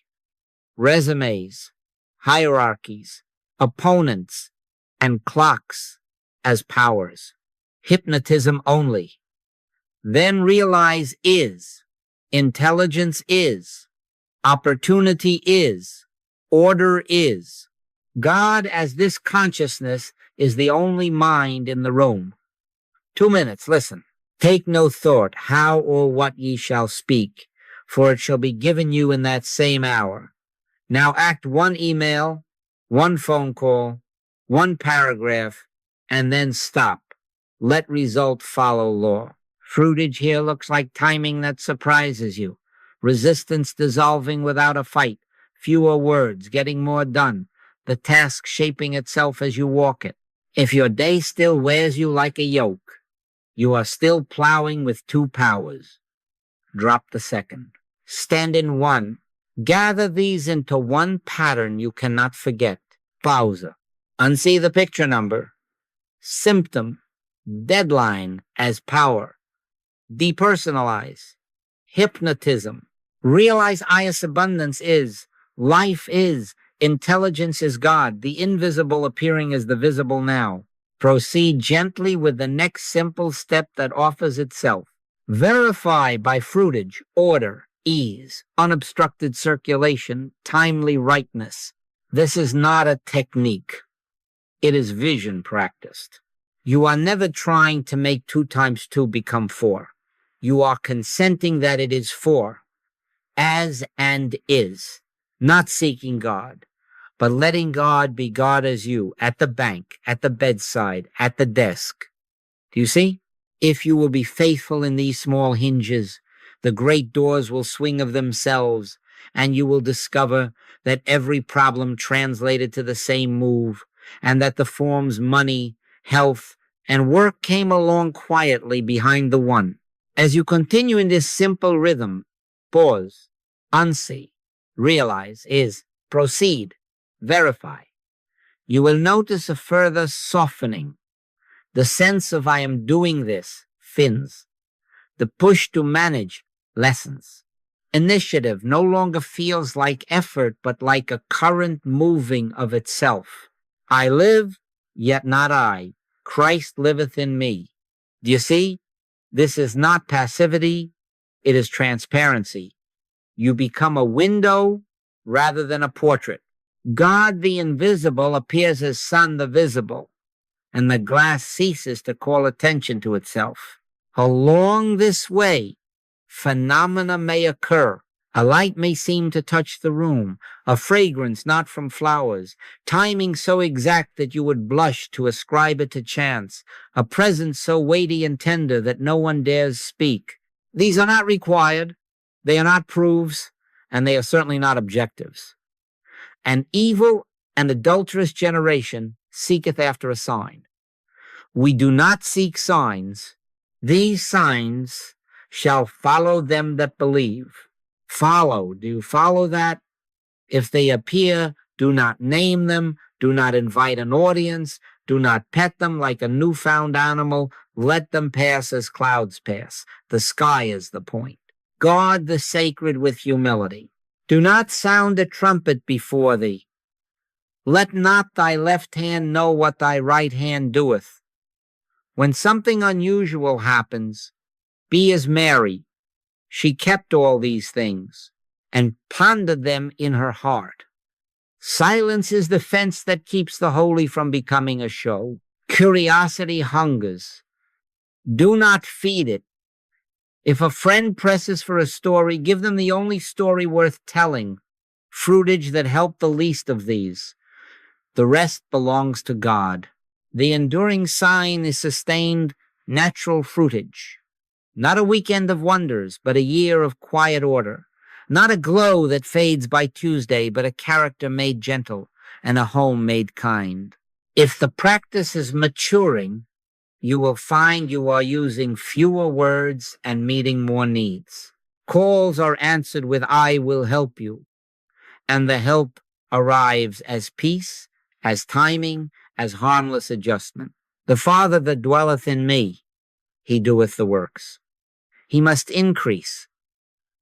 resumes, hierarchies, opponents, and clocks as powers. Hypnotism only. Then realize is, intelligence is, opportunity is, order is. God as this consciousness is the only mind in the room. 2 minutes, listen. Take no thought how or what ye shall speak, for it shall be given you in that same hour. Now act 1 email, 1 phone call, 1 paragraph, and then stop. Let result follow law. Fruitage here looks like timing that surprises you. Resistance dissolving without a fight. Fewer words, getting more done. The task shaping itself as you walk it. If your day still wears you like a yoke, you are still plowing with 2 powers. Drop the second. Stand in 1. Gather these into 1 pattern you cannot forget. Pausa. Unsee the picture number. Symptom. Deadline as power. Depersonalize. Hypnotism. Realize highest abundance is. Life is. Intelligence is God. The invisible appearing as the visible now. Proceed gently with the next simple step that offers itself. Verify by fruitage, order, ease, unobstructed circulation, timely rightness. This is not a technique. It is vision practiced. You are never trying to make 2 times 2 become 4. You are consenting that it is 4, as and is, not seeking God, but letting God be God as you, at the bank, at the bedside, at the desk. Do you see? If you will be faithful in these small hinges, the great doors will swing of themselves, and you will discover that every problem translated to the same move, and that the forms money, health, and work came along quietly behind the one. As you continue in this simple rhythm, pause, unsee, realize is proceed, verify. You will notice a further softening. The sense of I am doing this thins. The push to manage lessens. Initiative no longer feels like effort, but like a current moving of itself. I live, yet not I. Christ liveth in me. Do you see? This is not passivity. It is transparency. You become a window rather than a portrait. God the invisible appears as Son the visible, and the glass ceases to call attention to itself. Along this way, phenomena may occur. A light may seem to touch the room, a fragrance not from flowers, timing so exact that you would blush to ascribe it to chance, a presence so weighty and tender that no one dares speak. These are not required, they are not proofs, and they are certainly not objectives. An evil and adulterous generation seeketh after a sign. We do not seek signs. These signs shall follow them that believe. Follow. Do you follow that? If they appear, do not name them. Do not invite an audience. Do not pet them like a newfound animal. Let them pass as clouds pass. The sky is the point. Guard the sacred with humility. Do not sound a trumpet before thee. Let not thy left hand know what thy right hand doeth. When something unusual happens, be as Mary. She kept all these things and pondered them in her heart. Silence is the fence that keeps the holy from becoming a show. Curiosity hungers. Do not feed it. If a friend presses for a story, give them the only story worth telling, fruitage that helped the least of these. The rest belongs to God. The enduring sign is sustained natural fruitage. Not a weekend of wonders, but a year of quiet order. Not a glow that fades by Tuesday, but a character made gentle and a home made kind. If the practice is maturing, you will find you are using fewer words and meeting more needs. Calls are answered with I will help you, and the help arrives as peace, as timing, as harmless adjustment. The Father that dwelleth in me, he doeth the works. He must increase,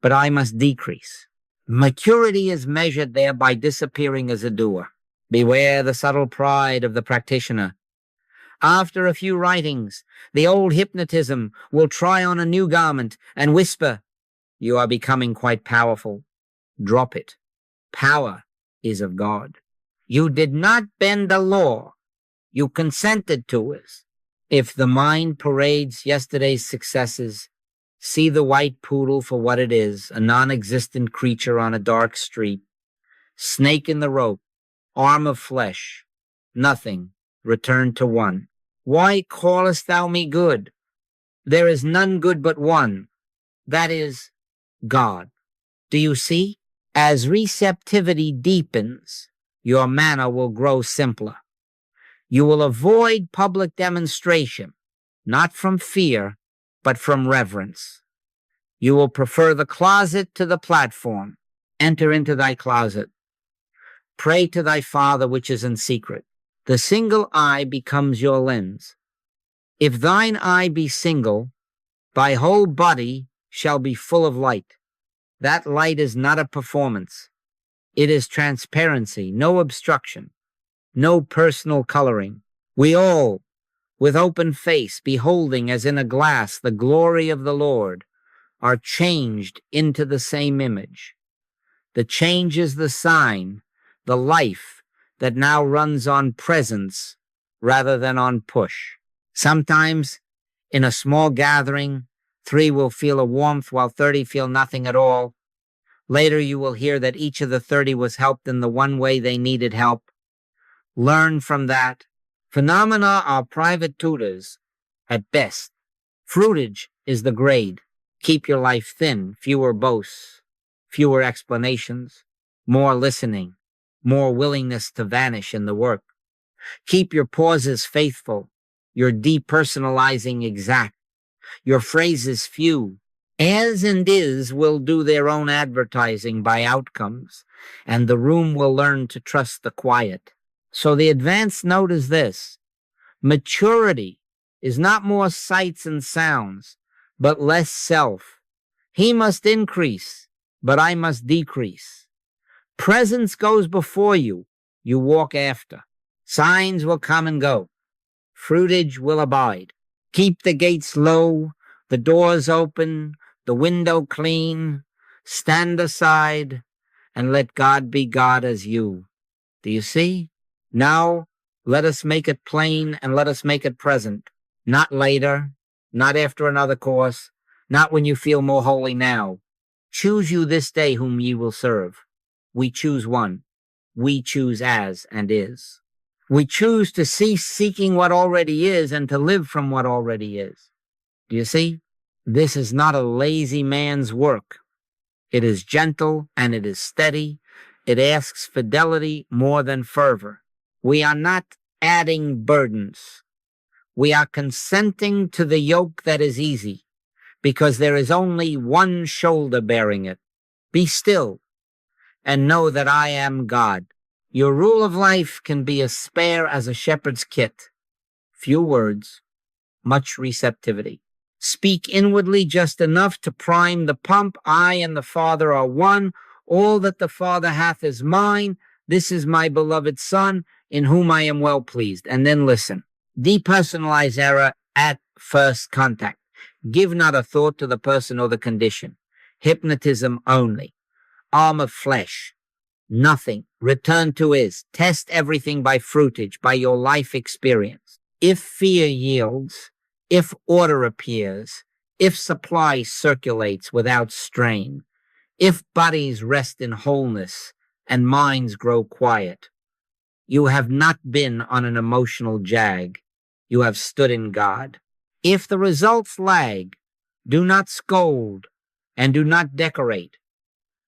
but I must decrease. Maturity is measured there by disappearing as a doer. Beware the subtle pride of the practitioner. After a few writings, the old hypnotism will try on a new garment and whisper, you are becoming quite powerful. Drop it. Power is of God. You did not bend the law. You consented to it. If the mind parades yesterday's successes, see the white poodle for what it is, a non-existent creature on a dark street. Snake in the rope, arm of flesh, nothing, return to one. Why callest thou me good? There is none good but one, that is God. Do you see? As receptivity deepens, your manner will grow simpler. You will avoid public demonstration, not from fear, but from reverence. You will prefer the closet to the platform. Enter into thy closet. Pray to thy Father which is in secret. The single eye becomes your lens. If thine eye be single, thy whole body shall be full of light. That light is not a performance. It is transparency, no obstruction, no personal coloring. We all, with open face, beholding as in a glass the glory of the Lord, are changed into the same image. The change is the sign, the life that now runs on presence rather than on push. Sometimes, in a small gathering, 3 will feel a warmth while 30 feel nothing at all. Later you will hear that each of the 30 was helped in the one way they needed help. Learn from that. Phenomena are private tutors. at best. Fruitage is the grade. Keep your life thin, fewer boasts, fewer explanations, more listening, more willingness to vanish in the work. Keep your pauses faithful, your depersonalizing exact, your phrases few. As and is will do their own advertising by outcomes, and the room will learn to trust the quiet. So the advanced note is this: maturity is not more sights and sounds, but less self. He must increase, but I must decrease. Presence goes before you, you walk after. Signs will come and go. Fruitage will abide. Keep the gates low, the doors open, the window clean. Stand aside and let God be God as you. Do you see? Now, let us make it plain and let us make it present. Not later, not after another course, not when you feel more holy now. Choose you this day whom ye will serve. We choose one. We choose as and is. We choose to cease seeking what already is and to live from what already is. Do you see? This is not a lazy man's work. It is gentle and it is steady. It asks fidelity more than fervor. We are not adding burdens. We are consenting to the yoke that is easy, because there is only one shoulder bearing it. Be still and know that I am God. Your rule of life can be as spare as a shepherd's kit. Few words, much receptivity. Speak inwardly just enough to prime the pump. I and the Father are one. All that the Father hath is mine. This is my beloved Son, in whom I am well pleased. And then listen. Depersonalize error at first contact. Give not a thought to the person or the condition. Hypnotism only. Arm of flesh. Nothing. Return to is. Test everything by fruitage, by your life experience. If fear yields, if order appears, if supply circulates without strain, if bodies rest in wholeness and minds grow quiet, you have not been on an emotional jag. You have stood in God. If the results lag, do not scold and do not decorate.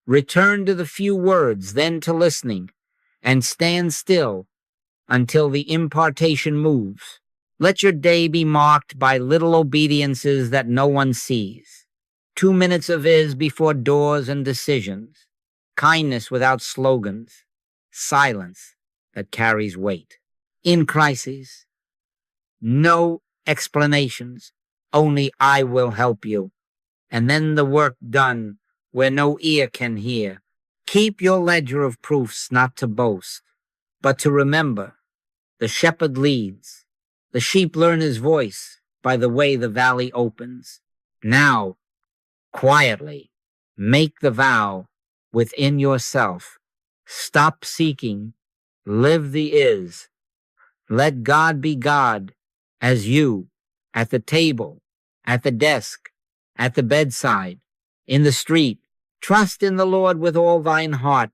Return to the few words, then to listening, and stand still until the impartation moves. Let your day be marked by little obediences that no one sees. 2 minutes of is before doors and decisions. Kindness without slogans. Silence that carries weight. In crises, no explanations. Only I will help you. And then the work done where no ear can hear. Keep your ledger of proofs not to boast, but to remember the shepherd leads. The sheep learn his voice by the way the valley opens. Now, quietly, make the vow within yourself. Stop seeking. Live the is. Let God be God as you, at the table, at the desk, at the bedside, in the street. Trust in the Lord with all thine heart,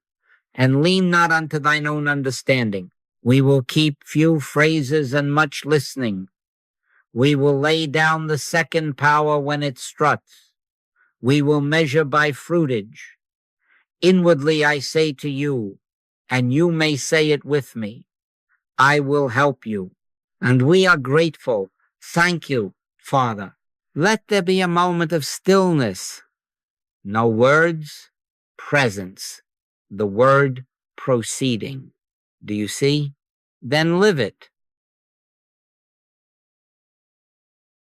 and lean not unto thine own understanding. We will keep few phrases and much listening. We will lay down the second power when it struts. We will measure by fruitage. Inwardly I say to you, and you may say it with me, I will help you. And we are grateful. Thank you, Father. Let there be a moment of stillness. No words, presence. The word proceeding. Do you see? Then live it.